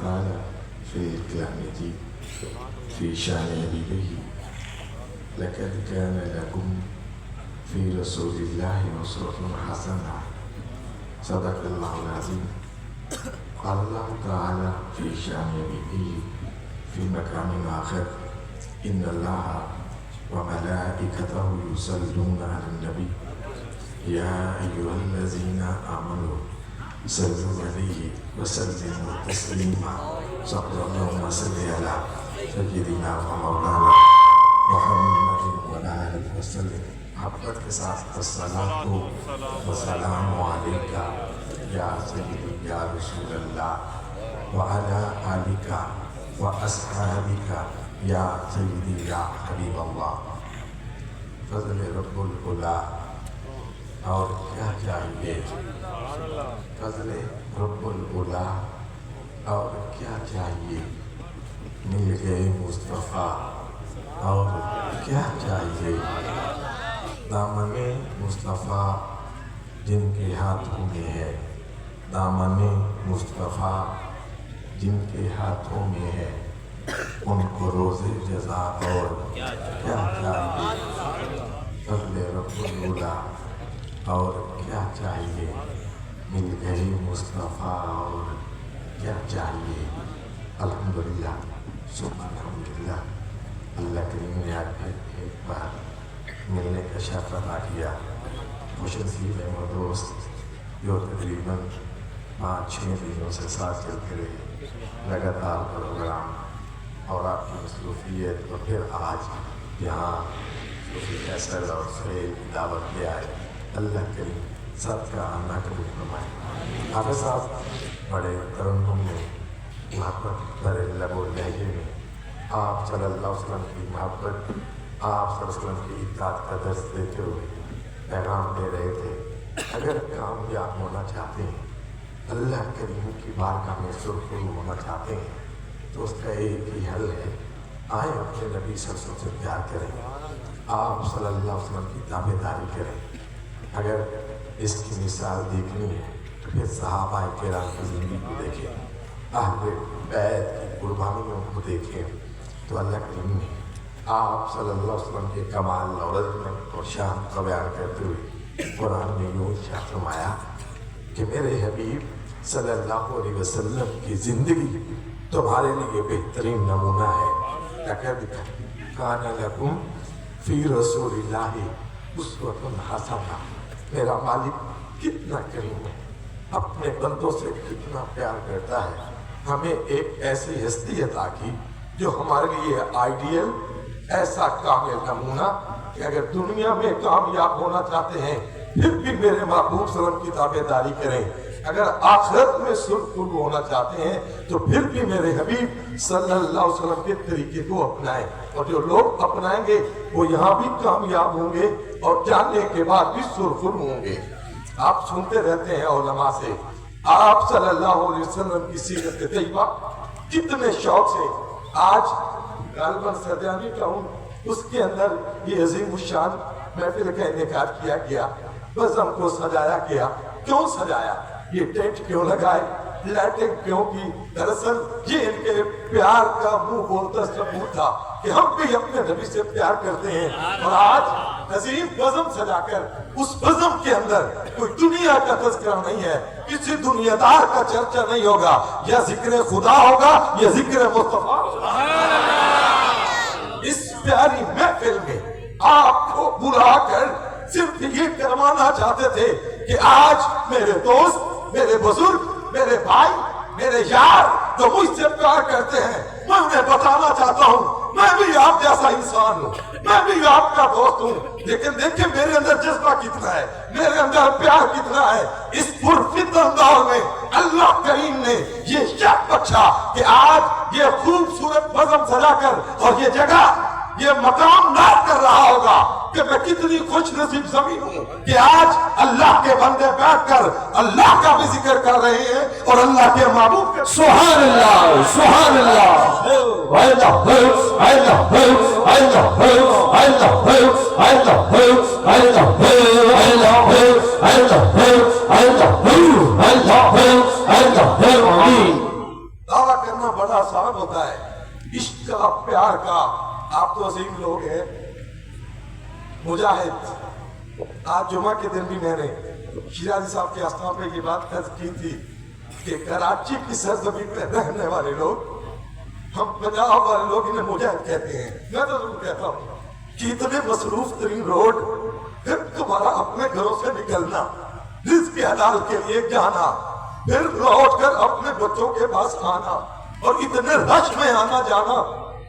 تعالى في الكلام في شأن نبيه لقد كان لكم في رسول الله أسوة حسنة صدق الله العظيم. قال الله تعالى في شأن نبيه في مقام آخر إن الله وملائكته يصلون على النبي يا أيها الذين آمنوا صلوا عليه وسلموا تسليما. اللهم صل على سيدنا ومولانا محمد وعلى آله وسلم. محبت کے ساتھ الصلاۃ والسلام علیک یا سیدی یا رسول اللہ وعلی آلک واصحابک یا سیدی یا حبیب اللہ. فضل رب العلا اور کیا چاہیے، فضل رب العلا اور کیا چاہیے، مل گئے مصطفیٰ اور کیا چاہیے. دامن مصطفیٰ جن کے ہاتھوں میں ہے، دامن مصطفیٰ جن کے ہاتھوں میں ہے، ان کو روز جزا اور کیا چاہیے. فضل رب العلا اور کیا چاہیے، مل گئے مصطفیٰ اور کیا چاہیے. الحمدللہ ثم الحمدللہ. اللہ کریم نے آج ایک بار ملنے کا شرف ادا کیا. خوش نصیب ہے وہ دوست جو تقریباً 5-6 دنوں سے ساتھ چلتے رہے، لگاتار پروگرام اور آپ کی مصروفیت، اور پھر آج یہاں صوفی فیصل اور سہیل کی دعوت لے آئے. اللہ کریم سب کا آنا قبول فرمائے. حافظ صاحب بڑے ترنم میں محبت بھرے لب و لہجے میں آپ صلی اللہ علیہ وسلم کی محبت، آپ صلی اللہ علیہ وسلم کی اطاعت کا درس دیتے ہوئے پیغام دے رہے تھے. اگر کامیاب ہونا چاہتے ہیں، اللہ کریم کی بارگاہ میں سرخرو ہونا چاہتے ہیں، تو اس کا ایک ہی حل ہے، آئیں اپنے نبی صلی اللہ علیہ وسلم سے پیار کریں، آپ صلی اللہ علیہ وسلم کی تابع داری کریں. اگر اس کی مثال دیکھنی ہے تو پھر صحابہ کرام کی زندگی کو دیکھیں، اہل بیت کی قربانیوں کو دیکھیں، تو اللہ کریم نے آپ صلی اللہ علیہ وسلم کے کمال اور عظمت اور شان کا بیان کرتے ہوئے قرآن میں یوں ارشاد فرمایا کہ میرے حبیب صلی اللہ علیہ وسلم کی زندگی تمہارے لیے بہترین نمونہ ہے. لقد کان لکم فی رسول اللہ اسوۃ حسنہ. میرا مالک کتنا کریم ہے، اپنے بندوں سے کتنا پیار کرتا ہے. ہمیں ایک ایسی ہستی عطا کی جو ہمارے لیے آئیڈیل، ایسا کامل نمونہ کہ اگر دنیا میں کامیاب ہونا چاہتے ہیں پھر بھی میرے محبوب صلی اللہ علیہ وسلم کی تابع داری کریں، اگر آخرت میں سرخرو ہونا چاہتے ہیں تو پھر بھی میرے حبیب صلی اللہ علیہ وسلم کے طریقے کو اپنائیں. اور جو لوگ اپنائیں گے وہ یہاں بھی کامیاب ہوں گے اور جاننے کے بعد بھی سرخرو ہوں گے. آپ سنتے رہتے ہیں علماء سے آپ صلی اللہ علیہ وسلم کی سیرت طیبہ کتنے شوق سے. آج غالباً سردیانی کا ہوں، اس کے اندر یہ عظیم الشان محفل کا انعقاد کیا گیا، بزم کو سجایا گیا. کیوں سجایا، یہ ٹینٹ کیوں لگائے، لائٹنگ کیوں کی؟ دراصل یہ ان کے پیار کا منہ بولتا ثبوت تھا کہ ہم بھی اپنے نبی سے پیار کرتے ہیں. اور آج عظیم بزم سجا کر اس بزم کے اندر کوئی دنیا کا تذکرہ نہیں ہے، کسی دنیا دار کا چرچا نہیں ہوگا، یا ذکر خدا ہوگا یا ذکر مصطفیٰ. اس پیاری محفل میں آپ کو بلا کر صرف یہ کروانا چاہتے تھے کہ آج میرے دوست، میرے بزرگ، میرے بھائی، میرے یار جو مجھ سے پیار کرتے ہیں، میں انہیں بتانا چاہتا ہوں میں بھی آپ جیسا انسان ہوں، میں بھی آپ کا دوست ہوں، لیکن دیکھیں میرے اندر جذبہ کتنا ہے، میرے اندر پیار کتنا ہے. اس پرفتن دور میں اللہ کریم نے یہ شرف بخشا کہ آج یہ خوبصورت بزم سجا کر اور یہ جگہ، یہ مقام ناز کر رہا ہوگا کہ میں کتنی خوش نصیب زمین ہوں کہ آج اللہ کے بندے بیٹھ کر اللہ کا بھی ذکر کر رہے ہیں اور اللہ کے محبوب کے سبحان اللہ سبحان اللہ اللہ اللہ دعویٰ کرنا آسان ہوتا ہے، عشق کا پیار کا. آپ تو عظیم لوگ ہیں مجاہد. آج جمعہ کے دن بھی میں نے شیرازی صاحب کے آستان پہ یہ بات عرض کی تھی کہ کراچی کی سرزمین پہ رہنے والے لوگ، ہم پنجاب والے لوگ انہیں مجاہد کہتے ہیں. میں تو ضرور کہتا ہوں کہ اتنے مصروف ترین روڈ، پھر تمہارا اپنے گھروں سے نکلنا، رزق حلال کے لیے جانا، پھر لوٹ کر اپنے بچوں کے پاس آنا، اور اتنے رش میں آنا جانا.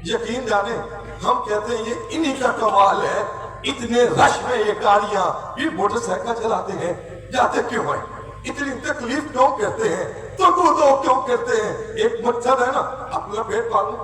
یقین جانے ہم کہتے ہیں یہ انہی کا کمال ہے. اتنے رش میں یہ گاڑیاں، یہ موٹر سائیکل چلاتے ہیں، جاتے کیوں ہیں؟ اتنی تکلیف کیوں کرتے ہیں؟ تو کیوں کرتے ہیں؟ ایک مقصد ہے نا، اپنا پیٹ پالوں،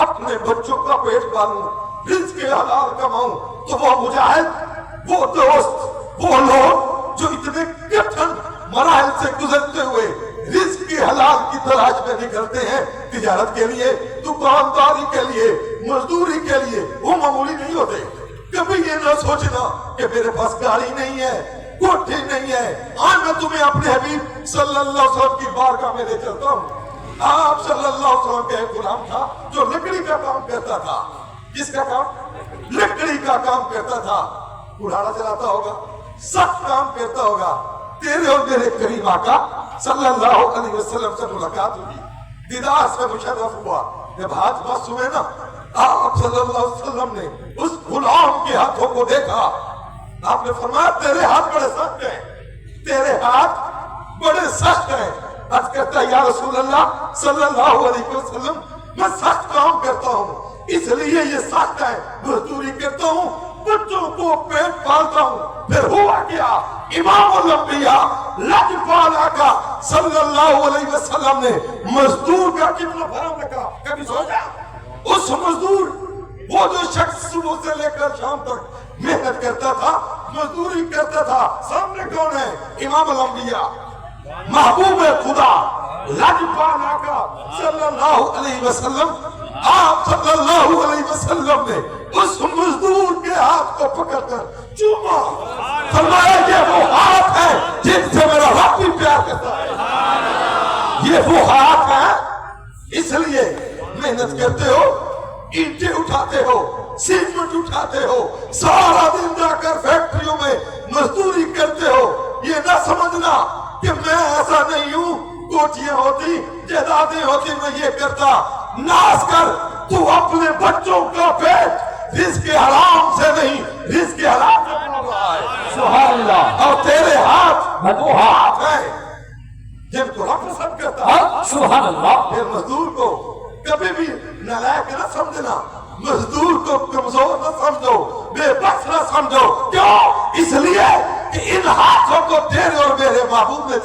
اپنے بچوں کا پیٹ پالوں، رزق حلال کماؤں. تو وہ مجاہد، وہ دوست، وہ لوگ جو اتنے کٹھن مراحل سے گزرتے ہوئے رزق حلال کی تلاش میں نکلتے ہیں، تجارت کے لیے، دکانداری کے لیے، مزدوری کے لیے، وہ معمولی نہیں ہوتے. کبھی یہ نہ سوچنا کہ میرے پاس گاڑی نہیں ہے، کوٹھی نہیں ہے. آج میں تمہیں اپنے حبیب صلی اللہ علیہ وسلم کی بارگاہ میں لے چلتا ہوں. آپ صلی اللہ علیہ وسلم کا ایک غلام تھا جو لکڑی کا کام کرتا تھا. کس کا کام؟ لکڑی کا کام کرتا تھا. کڑھاڑا چلاتا ہوگا، سخت کام کرتا ہوگا. تیرے اور میرے کریم آقا صلی اللہ علیہ وسلم سے ملاقات ہوئی، دیدار سے مشرف ہوا. جب ہاتھ بس ہوئے نا، آپ صلی اللہ علیہ وسلم نے اس غلام کے ہاتھوں کو دیکھا. آپ نے فرمایا تیرے ہاتھ بڑے سخت ہیں، تیرے ہاتھ بڑے سخت ہیں. عرض کرتا یا رسول اللہ صلی اللہ علیہ وسلم، میں سخت کام کرتا ہوں، اس لیے یہ سخت ہے. مزدوری کرتا ہوں، بچوں کو پیٹ پالتا ہوں. پھر ہوا کیا؟ امام الانبیاء لجپال آقا صلی اللہ علیہ وسلم نے مزدور کا کتنا بھرم رکھا. کبھی سوچا اس مزدور، وہ جو شخص صبح سے لے کر شام تک محنت کرتا تھا، مزدوری کرتا تھا، سامنے کون ہے؟ امام الانبیاء، محبوب خدا لجپال آقا صلی اللہ علیہ وسلم. آپ صلی اللہ علیہ وسلم نے اس مزدور کے ہاتھ کو پکڑ کر چوما، فرمایا یہ وہ ہاتھ ہے جن سے میرا رب بھی پیار کرتا ہے. یہ وہ ہاتھ ہے، اس لیے محنت کرتے ہو، اینٹیں اٹھاتے ہو، سیمنٹ اٹھاتے ہو، سارا دن جا کر فیکٹریوں میں مزدوری کرتے ہو. یہ نہ سمجھنا کہ میں ایسا نہیں ہوں، کوٹیاں ہوتی، جائیدادیں ہوتی، میں یہ کرتا. ناز کر، تو اپنے بچوں کا پیٹ رزق حرام سے نہیں، رزق حلال سے پال رہا ہے. سبحان اللہ. اور تیرے ہاتھ وہ ہاتھ ہیں جن کو رب پسند کرتا ہے. سبحان اللہ. پھر مزدور کو کبھی بھی نالائق نہ سمجھنا، مزدور کو کمزور نہ سمجھو، بے بس نہ سمجھو. کیوں؟ اس لیے کہ ان ہاتھوں کو تیرے اور میرے محبوب نے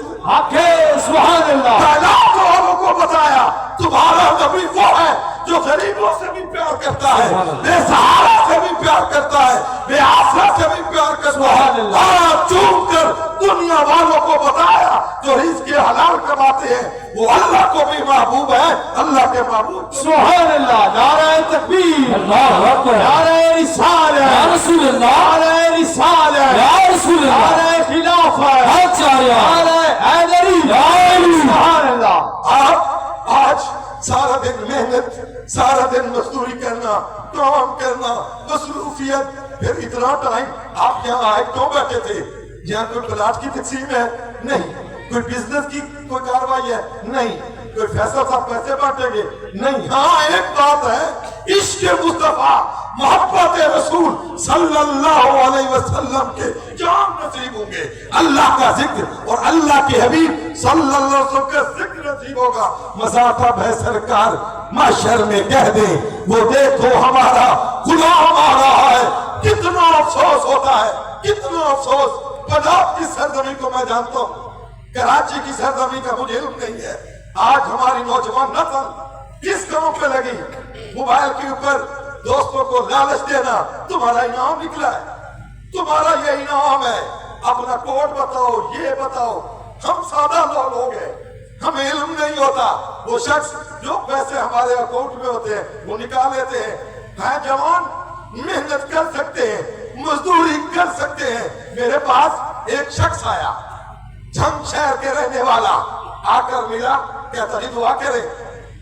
سبحان اللہ کائنات والوں کو بتایا تمہارا نبی وہ ہے جو غریبوں سے بھی پیار کرتا ہے، بے سہارا سے بھی پیار کرتا ہے، بے آسرا سے بھی پیار کرتا ہے. اور چوم کر دنیا والوں کو بتایا جو رزق حلال کماتے ہیں وہ اللہ کو بھی محبوب ہے، اللہ کے محبوب. سبحان اللہ. نعرہ تکبیر، اللہ اکبر، نعرہ رسالہ یا رسول اللہ، نعرہ رسالہ یا رسول اللہ، نعرہ خلافہ نعرہ حیدری. سبحان اللہ. آپ آج سارا دن محنت، سارا دن مزدوری کرنا، کام کرنا، مصروفیت، پھر اتنا ٹائم آپ یہاں آئے کیوں بیٹھے تھے؟ یہاں کوئی پلاٹ کی تقسیم ہے؟ نہیں. کوئی بزنس کی کوئی کاروائی ہے؟ نہیں. کوئی فیصلہ صاحب پیسے بانٹیں گے؟ نہیں. ہاں ایک بات ہے، عشق مصطفیٰ، محبت رسول صلی اللہ علیہ وسلم کے جام نصیب ہوں گے. اللہ کا ذکر اور اللہ کے حبیب صلی اللہ علیہ وسلم کا ذکر نصیب ہوگا. مذاقب ہے سرکار محشر میں کہہ دیں وہ دیکھو ہمارا غلام آ رہا ہے. کتنا افسوس ہوتا ہے، کتنا افسوس. پنجاب کی سرزمین کو میں جانتا ہوں، کراچی کی سرزمین کا مجھے علم نہیں ہے. آج ہماری نوجوان نسل کس کاموں پہ لگی؟ موبائل کے اوپر دوستوں کو لالچ دینا. تمہارا انعام نکلا ہے، تمہارا یہ انعام ہے. اپنا کوڈ بتاؤ، یہ بتاؤ. ہم سادہ لوگ ہیں، ہمیں علم نہیں ہوتا. وہ شخص جو پیسے ہمارے اکاؤنٹ میں ہوتے ہیں وہ نکال لیتے ہیں. جوان محنت کر سکتے ہیں، مزدوری کر سکتے ہیں. میرے پاس ایک شخص آیا، جھنگ شہر کے رہنے والا، آ کر ملا، کہتا جی دعا کرے.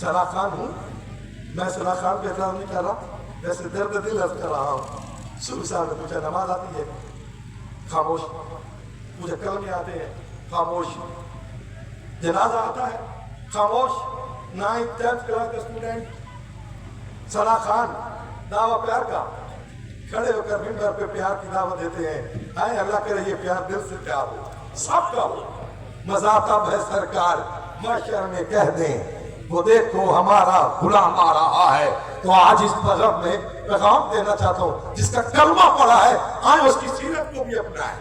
سنا خان ہوں میں، سنا خان پہ اعتراض نہیں کر رہا، ویسے درد دل عرض کر رہا ہوں. صبح صاحب نے پوچھا نماز آتی ہے؟ خاموش. مجھے کلمے آتے ہیں؟ خاموش. جنازہ آتا ہے؟ خاموش. 9th 10th کلاس کا اسٹوڈنٹ سنا خان دعویٰ پیار کا کھڑے ہو کر ممبر پہ پیار کی دعوت دیتے ہیں. آئے اللہ کرے یہ پیار دل سے پیار ہو، سب کا ہو. مذاقب ہے سرکار محشر میں کہہ دیں وہ دیکھو ہمارا غلام آ رہا ہے. تو آج اس پیغام میں پیغام دینا چاہتا ہوں، جس کا کلمہ پڑا ہے آئے اس کی سیرت کو بھی اپنائیں،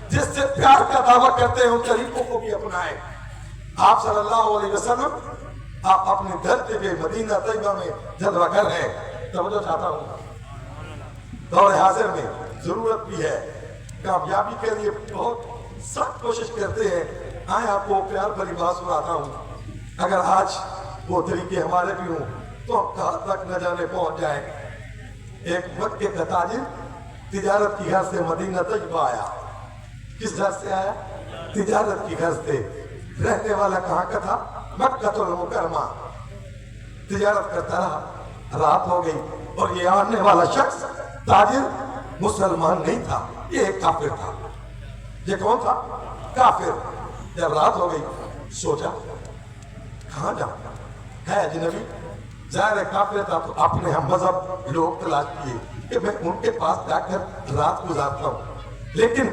جس سے پیار کا دعویٰ کرتے ہیں ان طریقوں کو بھی اپنائیں. آپ صلی اللہ علیہ وسلم آپ اپنے دھرتی پہ مدینہ طیبہ میں جلوہ گر ہیں. توجہ چاہتا ہوں دور حاضر میں ضرورت بھی ہے، کامیابی کے لیے بہت سخت کوشش کرتے ہیں. آئے آپ کو پیار بھری بات سناتا ہوں. اگر آج وہ طریقے ہمارے بھی ہوں تو ہم کہاں تک نہ جانے پہنچ جائیں. ایک مکے کا تاجر تجارت کی غرض سے مدینہ طیبہ آیا. کس غرض سے آیا؟ تجارت کی غرض سے. رہنے والا کہاں کا تھا؟ مکہ المکرمہ. تجارت کرتا رہا، رات ہو گئی اور یہ آنے والا شخص تاجر مسلمان نہیں تھا، یہ ایک کافر تھا. یہ کون تھا؟ کافر. جب رات ہو گئی سوچا کہاں جاؤں؟ ہے اجنبی، ظاہر کافر تھا تو اپنے ہم مذہب لوگ تلاش کیے کہ میں ان کے پاس جا کر رات گزارتا ہوں. لیکن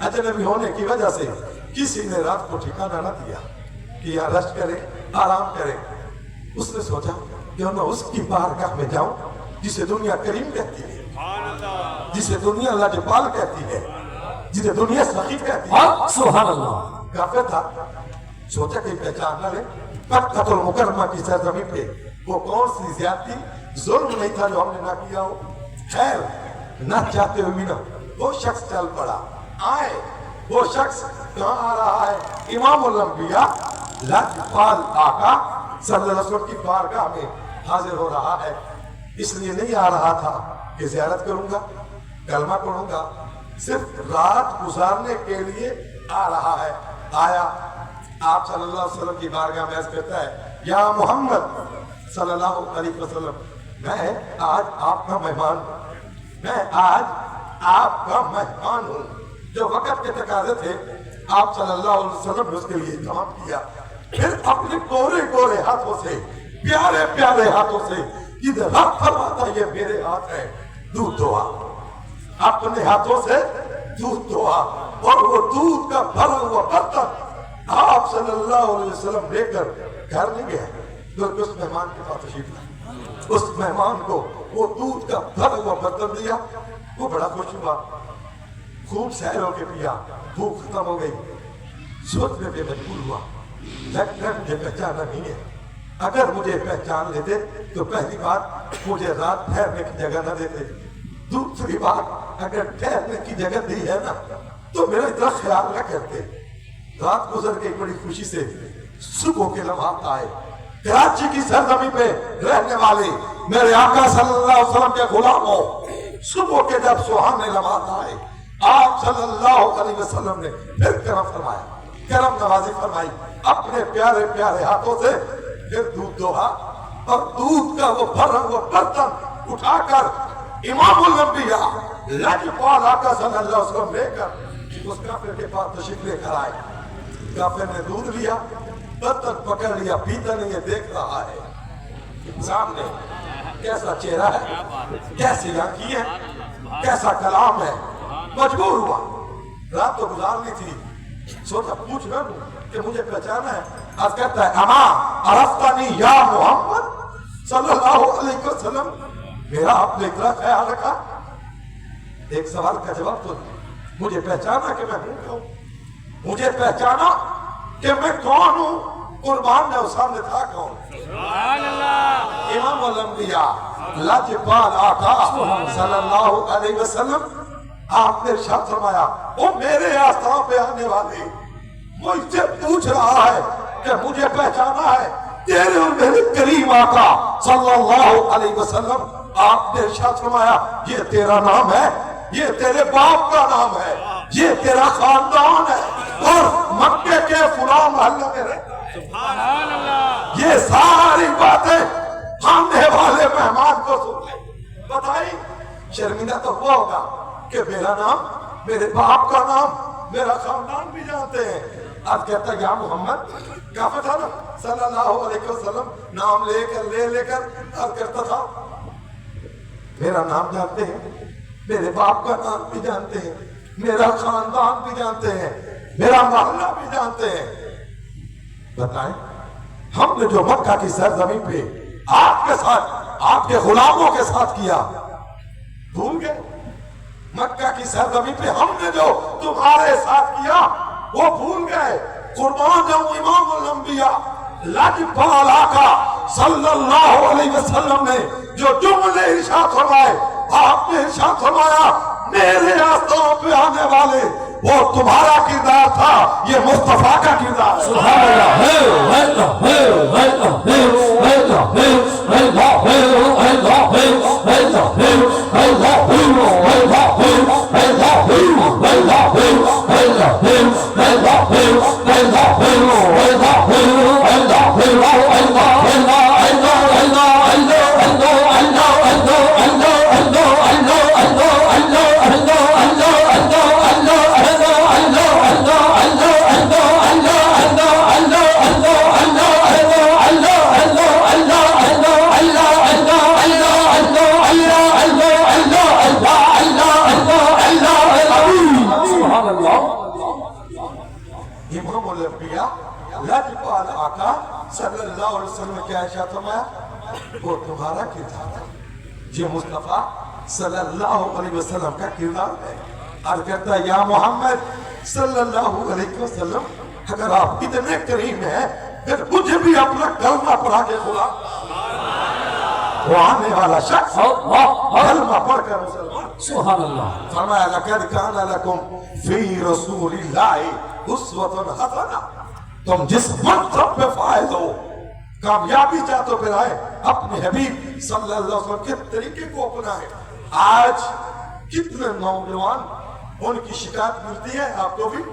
اجنبی ہونے کی وجہ سے کسی نے رات کو ٹھکانہ نہ دیا کہ یہاں رشت کرے، آرام کرے. اس نے سوچا کہ میں اس کی بارگاہ میں جاؤں جسے دنیا کریم کہتی ہے، جسے دنیا لاجپال کہتی ہے، جسے دنیا سخی کہتی ہے. سبحان اللہ. کافر تھا، سوچا کہ پہچان نہ لے. مکہ المکرمہ کی سرزمین پہ وہ کون سی زیادتی ظلم نہیں تھا جو ہم نے نہ کیا ہو. خیر نہ چاہتے ہوئے بھی نہ وہ شخص چل پڑا. آئے وہ شخص کہاں آ رہا ہے؟ امام الانبیاء لاجپال آقا صلی اللہ علیہ وسلم کی بارگاہ میں حاضر ہو رہا ہے. اس لیے نہیں آ رہا تھا کہ زیارت کروں گا، کلمہ پڑھوں گا، صرف رات گزارنے کے لیے آ رہا ہے. آیا آپ صلی اللہ علیہ وسلم کی بارگاہ میں عرض کرتا ہے یا محمد صلی اللہ علیہ وسلم میں آج آپ کا مہمان ہوں، میں آج آپ کا مہمان ہوں. جو وقت کے تقاضے تھے آپ صلی اللہ علیہ وسلم نے اس کے لیے انتظام کیا. پھر اپنے گورے گورے ہاتھوں سے، پیارے پیارے ہاتھوں سے، ادھر رب فرماتا یہ میرے ہاتھ ہے، دودھ دعا. اپنے ہاتھوں سے دودھ دعا اور وہ دودھ کا بھرا ہوا برتن آپ صلی اللہ علیہ وسلم لے کر گھر نہیں گئے بلکہ اس مہمان کے پاس تشریف لائے. اس مہمان کو وہ دودھ کا بھرا ہوا برتن دیا. وہ بڑا خوش ہوا، خوب سیر ہو کے پیا، بھوک ختم ہو گئی. سوچنے پہ مجبور ہوا لگتا ہے مجھے پہچانا نہیں ہے. اگر مجھے پہچان لیتے تو پہلی بات مجھے رات ٹھہرنے کی جگہ نہ دیتے. دوسری بات اگر ٹھہرنے کی جگہ دی ہے نا تو میرا اتنا خیال نہ کرتے. رات گزر کے بڑی خوشی سے صبح کے لمحات آئے. کراچی کی سرزمین پہ رہنے والے میرے آقا صلی اللہ علیہ وسلم کے غلاموں، صبح کے جب سہانے لمحات آئے آپ صلی اللہ علیہ وسلم نے پھر کرم فرمایا، کرم نوازی فرمائی. اپنے پیارے پیارے ہاتھوں سے پھر دودھ دوہا اور دودھ کا وہ بھرا ہوا برتن اٹھا کر امام الانبیاء لاجپال آقا صلی اللہ علیہ وسلم لے کر اس کافر کے پاس تشریف لے کر آئے. کافر نے دودھ لیا، برتن پکڑ لیا، پیتا نہیں ہے، دیکھ رہا ہے سامنے کیسا چہرہ ہے، کیسی آنکھیں ہیں، کیسا کلام ہے. مجبور ہوا، رات تو گزارنی تھی. سوچا پوچھ رہا ہوں کہ مجھے پہچانا ہے. آج کہتا ہے اما عرفتنی یا محمد صلی اللہ علیہ وسلم، میرا آپ نے اتنا خیال رکھا. ایک سوال کا جواب تو مجھے پہچانا کہ میں ہوں، مجھے پہچانا کہ میں کون ہوں. قربان نے اس سامنے تھا کون؟ امام الانبیاء لاجپال آقا صلی اللہ علیہ وسلم. آپ نے ارشاد فرمایا وہ میرے آستان پہ آنے والے مجھ سے پوچھ رہا ہے کہ مجھے پہچانا ہے تیرے اور میرے کریم آقا صلی اللہ علیہ وسلم. آپ نے ارشاد فرمایا یہ تیرا نام ہے، یہ تیرے باپ کا نام ہے، یہ تیرا خاندان ہے اور مکے کے فلاں محلے میں رہتا ہے. یہ ساری باتیں آنے والے مہمان کو سنائیں بتائی شرمندہ تو ہوا ہوگا کہ میرا نام میرے باپ کا نام میرا خاندان بھی جانتے ہیں اب کہتا ہے یا محمد کہا تھا نا صلی اللہ علیہ وسلم نام لے کر اب کرتا تھا میرا نام جانتے ہیں میرے باپ کا نام بھی جانتے ہیں میرا خاندان بھی جانتے ہیں میرا محلہ بھی جانتے ہیں بتائیں ہم نے جو مکہ کی سرزمین پہ آپ کے ساتھ آپ کے غلاموں کے ساتھ کیا بھول گئے مکہ کی سرزمین پہ ہم نے جو تمہارے ساتھ کیا وہ بھول گئے قربان جاؤں امام الانبیاء لاجپال آقا صلی اللہ علیہ وسلم نے جو جملے ارشاد فرمائے آپ نے ارشاد فرمایا میرے آستوں پہ آنے والے وہ تمہارا کردار تھا یہ مصطفیٰ کا کردار ہے سبحان امام الانبیاء لاجپال آقا صلی اللہ علیہ وسلم کیا ارشاد فرمایا وہ تمہارا کردار ہے یہ مصطفیٰ صلی اللہ علیہ وسلم کا کردار ہے اور کہتا ہے یا محمد صلی اللہ علیہ وسلم اگر آپ اتنے کریم ہیں پھر مجھے بھی اپنا کلمہ پڑھا کے کھلا وہ آنے والا شخص کلمہ پڑھ کر مسلمان سبحان اللہ فرمایا لقد کان لکم فی رسول اللہ اسوۃ حسنہ تم جس منصب پہ فائز ہو کامیابی چاہتے پھر آئے اپنے حبیب صلی اللہ علیہ وسلم کے طریقے کو اپنائے آج کتنے نوجوان ان کی شکایت ملتی ہے آپ کو بھی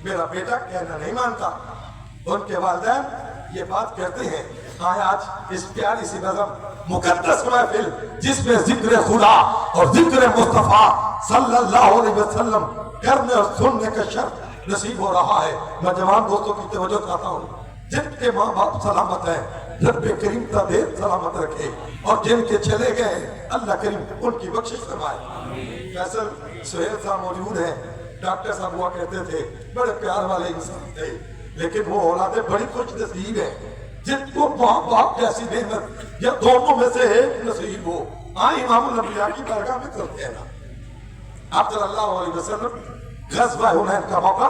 میرا بیٹا کہنا نہیں مانتا ان کے والدین یہ بات کرتے ہیں آج اس پیاری سی نظم مقدس محفل جس میں ذکر خدا اور ذکر مصطفیٰ صلی اللہ علیہ وسلم کرنے اور سننے کا شرف نصیب ہو رہا ہے میں جوان دوستوں کی توجہ چاہتا ہوں جن کے ماں باپ سلامت ہیں رب کریم تا دیر سلامت رکھے اور جن کے چلے گئے اللہ کریم ان کی بخشش فرمائے فیصل سہیل صاحب موجود ہیں ڈاکٹر صاحب ہوا کہتے تھے بڑے پیار والے انسان تھے لیکن وہ اولادیں بڑی خوش نصیب ہیں جن کو ماں باپ جیسی نعمت یا دونوں میں سے ایک نصیب ہو امام الانبیاء کی درگاہ میں چلتے ہیں نا آپ صلی اللہ علیہ وسلم غزوہ حنین کا موقع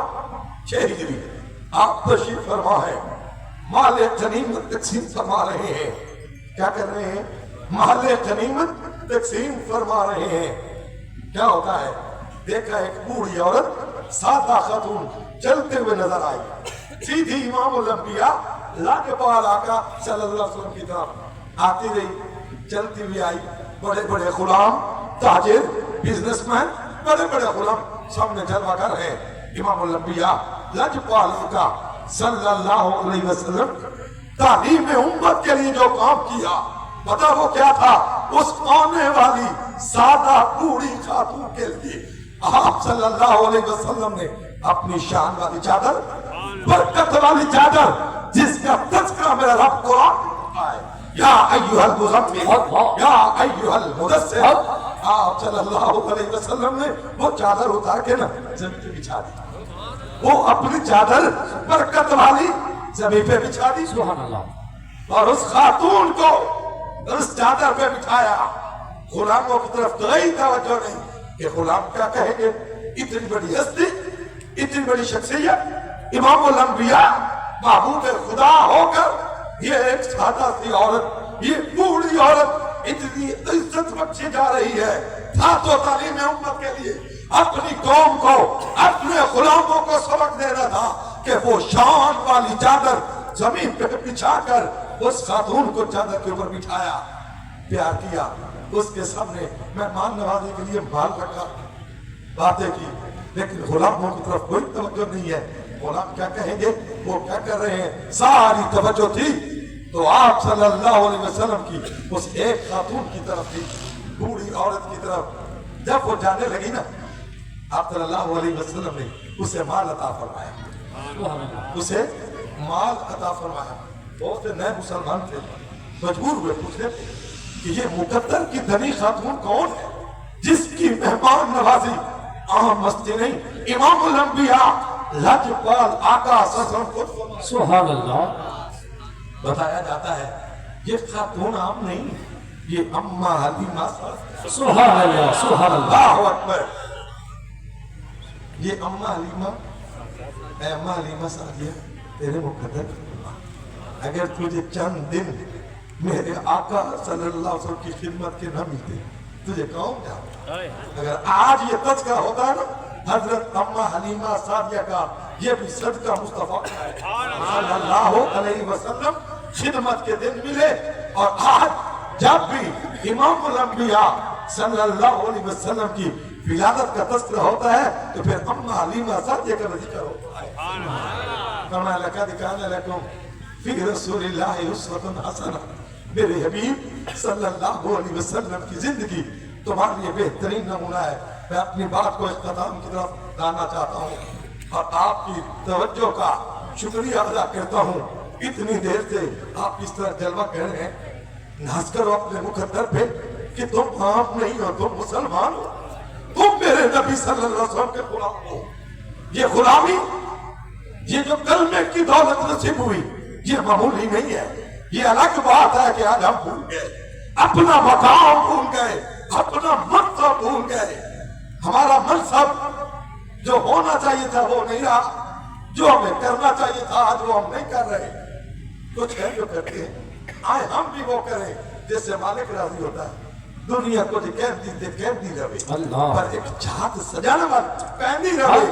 6 ہجری آپ تشریف فرما ہے مال غنیمت تقسیم فرما رہے ہیں کیا کر رہے ہیں مال غنیمت تقسیم فرما رہے ہیں کیا ہوتا ہے دیکھا ایک بوڑھی عورت سادہ خاتون چلتے ہوئے نظر آئی سیدھی امام الانبیاء لاجپال آقا صلی اللہ علیہ وسلم کی طرف آتی رہی چلتی ہوئی آئی بڑے بڑے غلام تاجر بزنس مین بڑے بڑے غلام سامنے جلوہ کر رہے ہیں امام الانبیاء لاجپال آقا صلی اللہ علیہ وسلم تعلیم امت کے لیے جو کام کیا پتا وہ کیا تھا اس آنے والی سادہ بوڑھی خاتون کے لیے آپ صلی اللہ علیہ وسلم نے اپنی شان والی چادر برکت والی چادر جس کا تذکرہ میرا رب قرآن ہے یا ایھا المزمل یا ایھا المدثر آپ صلی اللہ علیہ وسلم نے وہ چادر اتار کے نا زمین پہ بچھا دی وہ اپنی چادر برکت والی زمین پہ بچھا دی سبحان اللہ اور اس خاتون کو اس چادر پہ بٹھایا غلاموں کی طرف کوئی توجہ نہیں کہ غلام کیا کہیں گے اتنی بڑی ہستی اتنی بڑی شخصیت امام الانبیاء محبوب خدا ہو کر یہ ایک سادہ سی عورت یہ بوڑھی عورت اتنی عزت بخشی جا رہی ہے تھا تو تعلیم امت کے لیے اپنی قوم کو اپنے غلاموں کو سبق دینا تھا کہ وہ شان والی چادر زمین پہ بچھا کر اس خاتون کو چادر کے اوپر بٹھایا پیار کیا اس کے سامنے مہمان نوازی کے لیے مال رکھا باتیں کی لیکن غلاموں کی طرف کوئی توجہ نہیں ہے غلام کیا کہیں گے، وہ کیا کر رہے ہیں، ساری توجہ تھی تو آپ صلی اللہ علیہ وسلم کی اس ایک خاتون کی طرف تھی، بوڑھی عورت کی طرف۔ جب وہ جانے لگی نا، آپ صلی اللہ علیہ وسلم نے اسے مال عطا فرمایا، اسے مال عطا فرمایا۔ بہت سے نئے مسلمان تھے، مجبور ہوئے پوچھنے کہ یہ مقدر کی دھنی خاتون کون ہے جس کی مہمان نوازی عام مستی نہیں، امام الانبیاء لاجپال آقا صلی اللہ علیہ وسلم سبحان اللہ۔ بتایا جاتا ہے یہ خاتون عام نہیں، یہ اماں حلیمہ سبحان اللہ سبحان اللہ۔ اللہ اکبر۔ یہ اماں حلیمہ، اے اماں حلیمہ سعدیہ، تیرے مقدر اگر تجھے چند دن میرے آقا صلی اللہ علیہ وسلم کی خدمت کے نہ ملتے تجھے کون جاتا؟ اگر آج یہ تذکرہ ہوتا ہے نا حضرت اماں حلیمہ سعدیہ کا، یہ بھی صدقہ مصطفیٰ صلی اللہ علیہ وسلم خدمت کے دن ملے۔ اور آج جب بھی امام الانبیاء صلی اللہ علیہ وسلم کی ولادت کا تذکرہ ہوتا ہے تو پھر اماں حلیمہ سعدیہ کا ذکر ہوتا ہے۔ فرمایا لقد کان لکم فی رسول اللہ اسوۃ حسنہ، میرے حبیب صلی اللہ علیہ وسلم کی زندگی تمہارے لیے بہترین نمونہ ہے۔ میں اپنی بات کو اختتام کی طرف لانا چاہتا ہوں اور آپ کی توجہ کا شکریہ ادا کرتا ہوں۔ اتنی دیر سے آپ اس طرح جلوہ کر رہے ہیں، ناز کرو اپنے مقدر پہ کہ تم عام نہیں ہو، تم مسلمان ہو، تم میرے نبی صلی اللہ علیہ وسلم کے غلام ہو۔ یہ غلامی، یہ جو کلمے کی دولت نصیب ہوئی، یہ معمولی نہیں ہے۔ یہ الگ بات ہے کہ آج ہم بھول گئے، اپنا مقام بھول گئے، اپنا منصب بھول گئے۔ ہمارا منصب جو ہونا چاہیے تھا وہ نہیں رہا، جو ہمیں کرنا چاہیے تھا آج وہ ہم نہیں کر رہے۔ کچھ ہے جو کرتے ہیں، آئے ہم بھی وہ کریں جس سے مالک راضی ہوتا ہے۔ دنیا کو جو کہتی رہے، پر ایک چاہت سجانا والا پہنی رہے،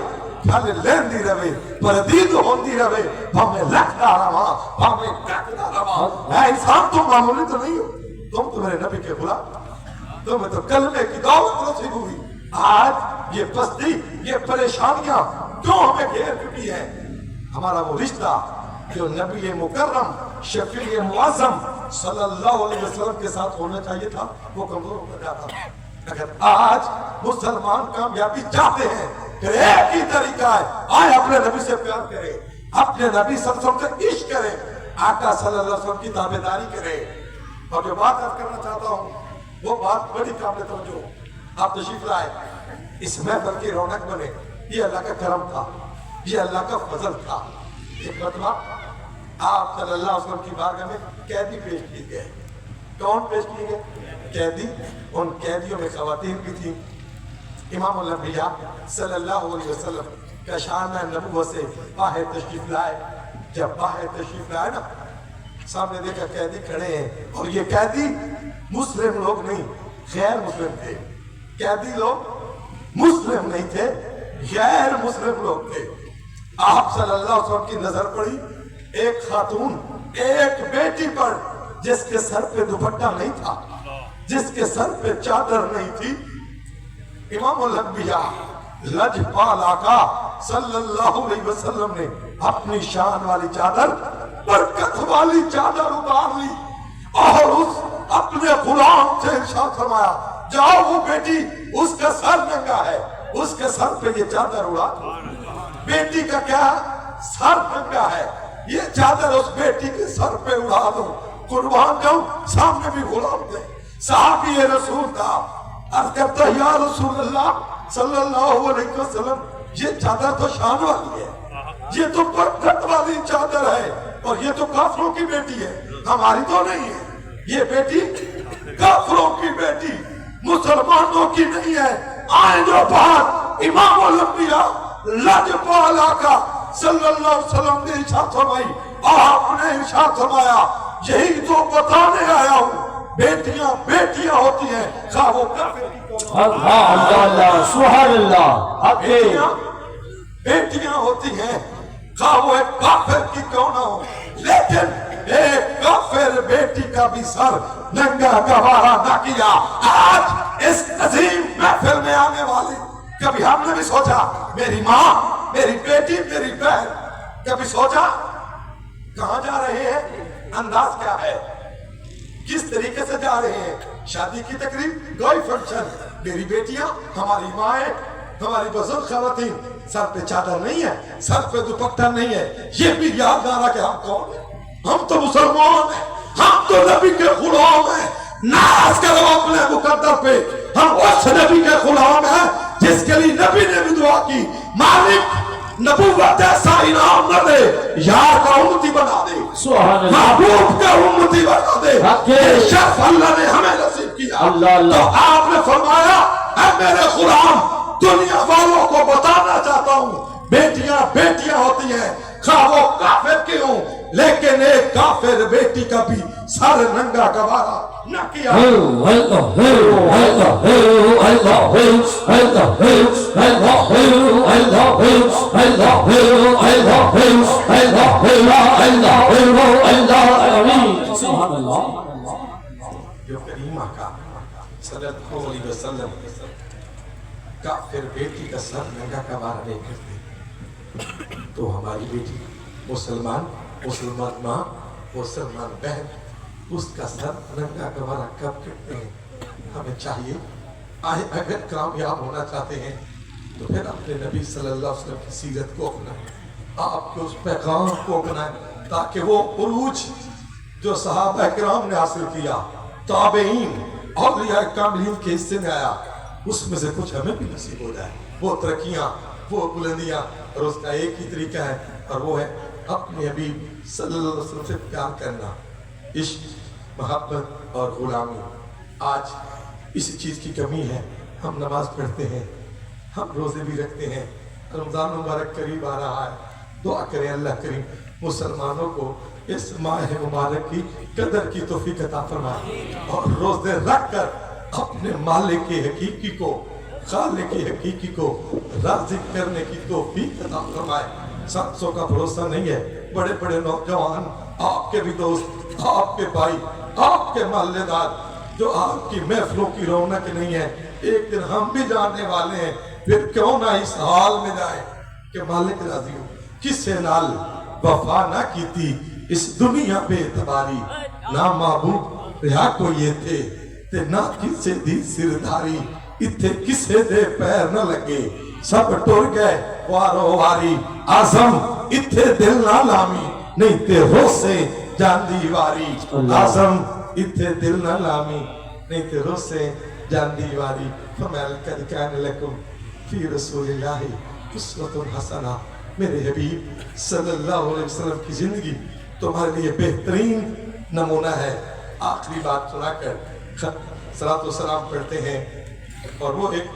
پھل لیندی رہے، پردید ہوندی رہے، ہمیں لکھنا رہا، ہمیں کٹنا رہا۔ اے انسان تم معمولی تو نہیں ہو، تم تو میرے نبی کے غلام، تمہیں تو کلمے کی دعوت نصیب ہوئی۔ آج یہ پستی، یہ پریشانیاں کیوں ہمیں گھیر چکی ہے؟ ہمارا وہ رشتہ جو نبی مکرم شفیع معظم صلی اللہ علیہ وسلم کے ساتھ ہونا چاہیے تھا وہ کمزور ہو جاتا۔ اگر آج مسلمان کامیابی چاہتے ہیں کہ ایک ہی طریقہ ہے، آئے اپنے نبی سے پیار کریں، اپنے نبی صلی اللہ علیہ وسلم سے عشق کریں، آقا صلی اللہ علیہ وسلم کی تابعداری کریں۔ اور جو بات عرض کرنا چاہتا ہوں وہ بات بڑی قابل توجہ، آپ تشریف لائے، اس محفل کی رونق بنے، یہ اللہ کا کرم تھا، یہ اللہ کا فضل تھا۔ ایک مرتبہ آپ صلی اللہ علیہ وسلم کی بارگاہ میں قیدی پیش کیے گئے۔ کون پیش کیے گئے؟ قیدی۔ ان قیدیوں میں خواتین بھی تھیں۔ امام الانبیاء صلی اللہ علیہ وسلم کا شانہ نبوت سے باہر تشریف لائے۔ جب باہر تشریف لائے نا، سامنے دیکھا قیدی کھڑے ہیں، اور یہ قیدی مسلم لوگ نہیں، غیر مسلم تھے۔ قیدی لوگ مسلم نہیں تھے، غیر مسلم لوگ تھے۔ آپ صلی اللہ علیہ وسلم کی نظر پڑی ایک خاتون، ایک بیٹی پر جس کے سر پہ دوپٹہ نہیں تھا، جس کے سر پہ چادر نہیں تھی۔ امام الانبیاء لجپال آقا صلی اللہ علیہ وسلم نے اپنی شان والی چادر، برکت والی چادر اتار لی اور اس اپنے غلام سے ارشاد فرمایا، جاؤ وہ بیٹی، اس کا سر ننگا ہے، اس کے سر پہ یہ چادر اڑا دو۔ بیٹی کا کیا سر ننگا ہے، یہ چادر اس بیٹی کے سر پہ اڑا دو۔ قربان جاؤں، سامنے بھی غلام تھے، صحابی رسول تھا، عرض کرتا یا رسول اللہ صلی اللہ علیہ وسلم، یہ چادر تو شان والی ہے، یہ تو برکت والی چادر ہے، اور یہ تو کافروں کی بیٹی ہے، ہماری تو نہیں ہے۔ یہ بیٹی کافروں کی بیٹی، مسلمانوں کی نہیں ہے۔ آئیں جو بات امام الانبیاء لجپال آقا صلی اللہ علیہ وسلم نے ارشاد فرمائی، آپ نے ارشاد فرمایا، یہی تو بتانے آیا ہوں، بیٹیاں بیٹیاں ہوتی ہیں، خواہ وہ کافر کی کون، اللہ سبحان اللہ، بیٹیاں ہوتی ہیں، خواہ وہ ایک کافر کی کیوں نہ ہو، لیکن ایک کافر بیٹی کا بھی سر ننگا گوارا نہ کیا۔ آج اس عظیم محفل میں آنے والی کبھی ہم نے بھی سوچا میری ماں، میری بیٹی، میری بہن کبھی سوچا کہاں جا رہے ہیں؟ انداز کیا ہے؟ کس طریقے سے جا رہے ہیں؟ شادی کی تقریب، کوئی فنکشن، میری بیٹیاں، ہماری مائیں، ہماری بزرگ خواتین، سر پہ چادر نہیں ہے، سر پہ دوپٹہ نہیں ہے، یہ بھی یاد نہ رہا کہ ہم کون ہیں؟ ہم تو مسلمان ہیں، ہم تو نبی کے غلام ہیں۔ ناز کرو اپنے مقدر پہ، ہم اس نبی کے غلام ہیں جس کے لیے نبی نے بھی دعا کی، مالک نبوت ایسا انعام نہ دے، یار کا امتی بنا دے، محبوب کا امتی بنا دے، یہ شرف اللہ نے ہمیں نصیب کیا۔ تو آپ نے فرمایا اے میرے غلام، دنیا والوں کو بتانا چاہتا ہوں، بیٹیاں بیٹیاں ہوتی ہیں، خواہ وہ کافر کی ہوں، لیکن ایک کافر بیٹی کا بھی سر ننگا گوارا نہ کیا۔ جو کریم آقا صلی اللہ علیہ وسلم کافر بیٹی کا سر ننگا گوارا نہیں کرتے، تو ہماری بیٹی مسلمان ماں، مسلمان بہن، اس کا سر ننگا گوارا کب کرتے ہیں؟ ہمیں چاہیے اگر کامیاب ہونا چاہتے ہیں تو پھر اپنے نبی صلی اللہ علیہ وسلم کی سیرت کو اپنائیں، آپ کے اس پیغام کو اپنائیں، تاکہ وہ عروج جو صحابہ کرام نے حاصل کیا، تابعین، اولیاء کاملین کے حصے میں آیا، اس میں سے کچھ ہمیں بھی نصیب ہو جائے۔ وہ ترقیاں، وہ بلندیاں، اور اس کا ایک ہی طریقہ ہے، اور وہ ہے اپنے حبیب صلی اللہ علیہ وسلم سے پیار کرنا، عشق، محبت اور غلامی۔ آج اسی چیز کی کمی ہے، ہم نماز پڑھتے ہیں، ہم روزے بھی رکھتے ہیں، رمضان مبارک قریب آ رہا ہے، دعا کریں اللہ کریم مسلمانوں کو اس ماہ مبارک کی قدر کی توفیق عطا فرمائے، اور روزے رکھ کر اپنے مالک حقیقی کو، خالق حقیقی کو راضی کرنے کی توفیق عطا فرمائے۔ 700 کا بھروسہ نہیں ہے، بڑے بڑے نوجوان، آپ کے بھی دوست، آپ کے بھائی، آپ کے محلے دار، جو آپ کی محفلوں کی رونق نہیں ہے، ایک دن ہم بھی جانے والے ہیں، پھر کیوں نہ اس حال میں جائیں کہ مالک راضی ہو۔ کسے نال وفا نہ کیتی اس دنیا پہ اعتباری، نہ محبوب رہا کو یہ تھے تے نہ کسے دی سرداری، اتھے کسے دے پیر نہ لگے سب ٹور گئے وارو واری، آزم اتھے دل نہ لامی نہیں تے روسے جان دیواری، آزم اتھے دل نہ لامی نہیں تے روسے جان دیواری۔ فرمایا لقد کان لکم فی رسول اللہ اسوۃ حسنہ، میرے حبیب صلی اللہ علیہ وسلم کی زندگی تمہارے لیے بہترین نمونہ ہے۔ آخری بات سنا کر صلاۃ و سلام پڑھتے ہیں، اور وہ ایک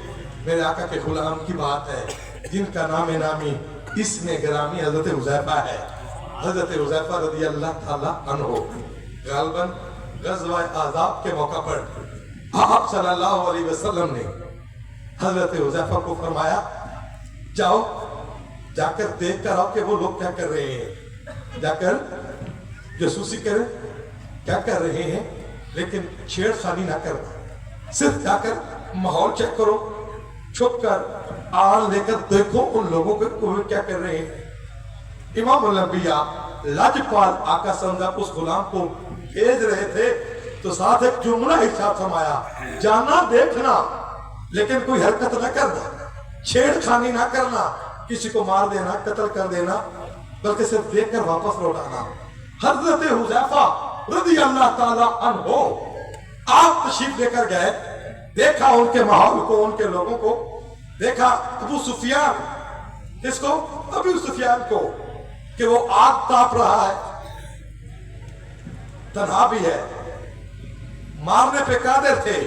میرے آقا کے غلام کی بات ہے جن کا نام نامی اسم گرامی حضرت حذیفہ ہے۔ حضرت حذیفہ رضی اللہ تعالیٰ عنہ غالباً غزوہ احزاب کے موقع پر آپ صلی اللہ علیہ وسلم نے حضرت حذیفہ کو فرمایا جاؤ، جا کر دیکھ کر آؤ کہ وہ لوگ کیا کر رہے ہیں، جا کر جاسوسی کریں کیا کر رہے ہیں، لیکن چھیڑ خانی نہ کرنا، صرف جا کر ماحول چیک کرو، چھپ کر آن لے کر دیکھو ان لوگوں کو کیا کر رہے ہیں۔ امام الانبیاء لاجپال آقا سمجھا اس غلام کو بھیج رہے تھے تو ساتھ ایک جملہ ارشاد فرمایا، جانا دیکھنا لیکن کوئی حرکت نہ کرنا، چھیڑ خانی نہ کرنا، کسی کو مار دینا، قتل کر دینا، بلکہ صرف دیکھ کر واپس لوٹ آنا۔ حضرت حذیفہ رضی اللہ تعالیٰ عنہ آپ تشریف لے کر گئے، دیکھا ان کے ماحول کو، ان کے لوگوں کو، دیکھا ابو سفیان، کس کو؟ ابو سفیان کو، کہ وہ آگ تاپ رہا ہے، تنہا بھی ہے، مارنے پہ قادر تھے۔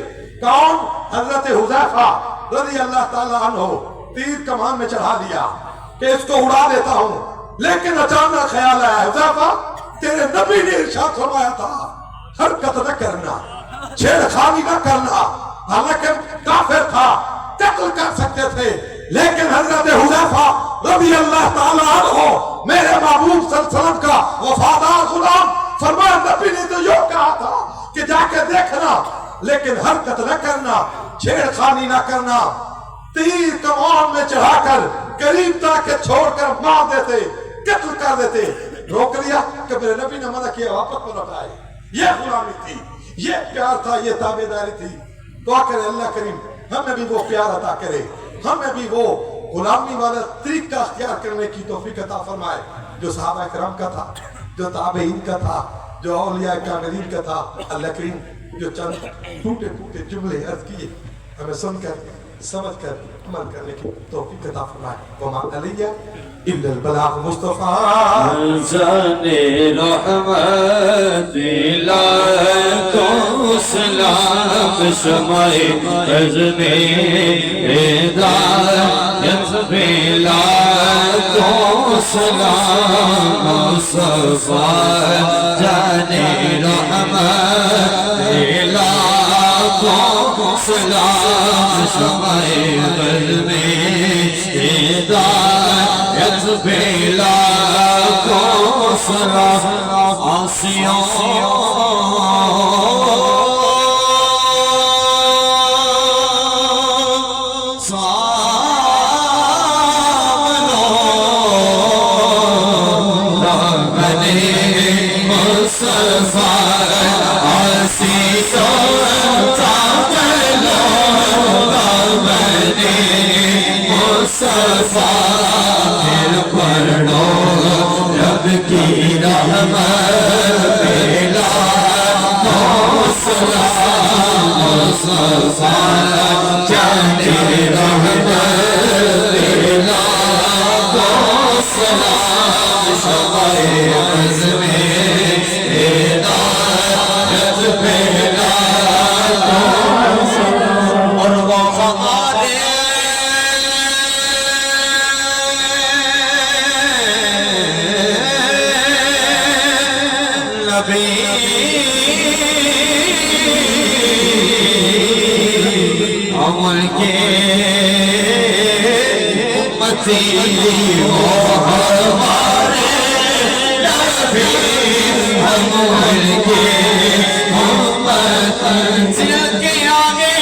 کون؟ حضرت حذیفہ رضی اللہ تعالیٰ عنہ تیر کمان میں چڑھا لیا کہ اس کو اڑا دیتا ہوں، لیکن اچانک خیال آیا حذیفہ تیرے نبی نے ارشاد فرمایا تھا حرکت نہ کرنا، چھیڑ خانی نہ کرنا، حالانکہ کافر تھا، قتل کر سکتے تھے، لیکن حضرت حذیفہ رضی اللہ تعالیٰ عنہ میرے محبوب صلی اللہ علیہ وسلم کا وفادار غلام، فرمایا نبی نے تو یہ کہا تھا کہ جا کے دیکھنا لیکن حرکت نہ کرنا، چھیڑ خانی نہ کرنا، تیر کمان میں چڑھا کر قریب تک چھوڑ کر مار دیتے، قتل کر دیتے. روک لیا کہ میرے نبی نے منع کیا واپس کو لوٹائے. یہ غلامی تھی, یہ پیار تھا, یہ تابعداری تھی. دعا کرے اللہ کریم ہمیں بھی وہ پیار عطا کرے, ہمیں بھی وہ غلامی والا طریقہ اختیار کرنے کی توفیق عطا فرمائے جو صحابہ کرام کا تھا, جو تابعین کا تھا, جو اولیاء کاملین کا تھا. اللہ کریم جو چند ٹوٹے ٹوٹے جملے عرض کیے ہمیں سن کر سمجھ کر عمل کرنے کی توفیق عطا فرمائے. وما علیہ الا البلاغ مصطفیٰ جانے رحمت لاکھوں سلام شمع عزم ہدایت پہ لاکھوں سلام مصطفیٰ جانے رحمت لاکھوں سلام شمع عزم ہدایت بیلا کو سلام آسیوں پھر پڑھو رب کی رحمت بیلا کو سلام مصطفیٰ جانے رحمت بیلا کو سلام شمع عزم ہدایت بیلا کو سلام. اور وفادار عمر کے امتی ہو ہمارے نبی, عمر کے امتی کے آگے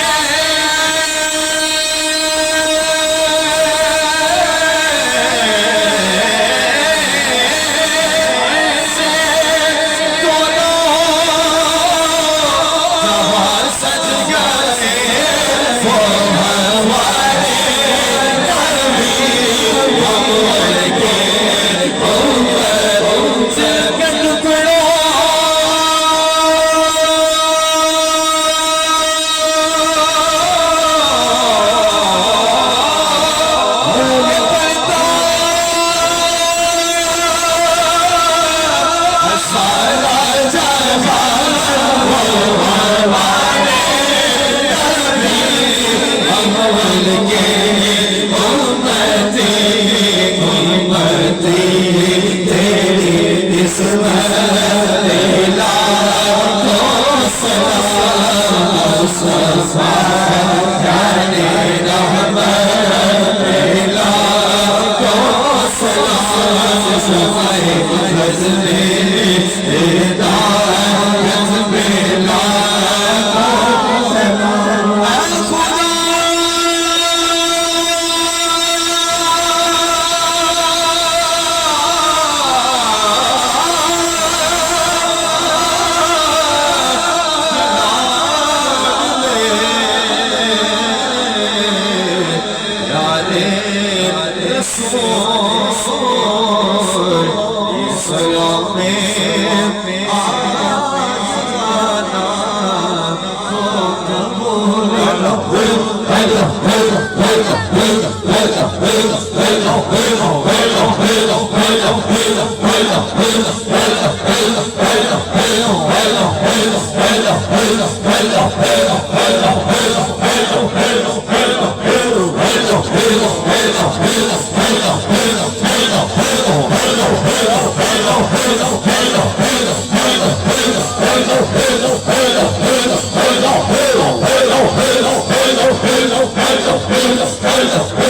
Hello.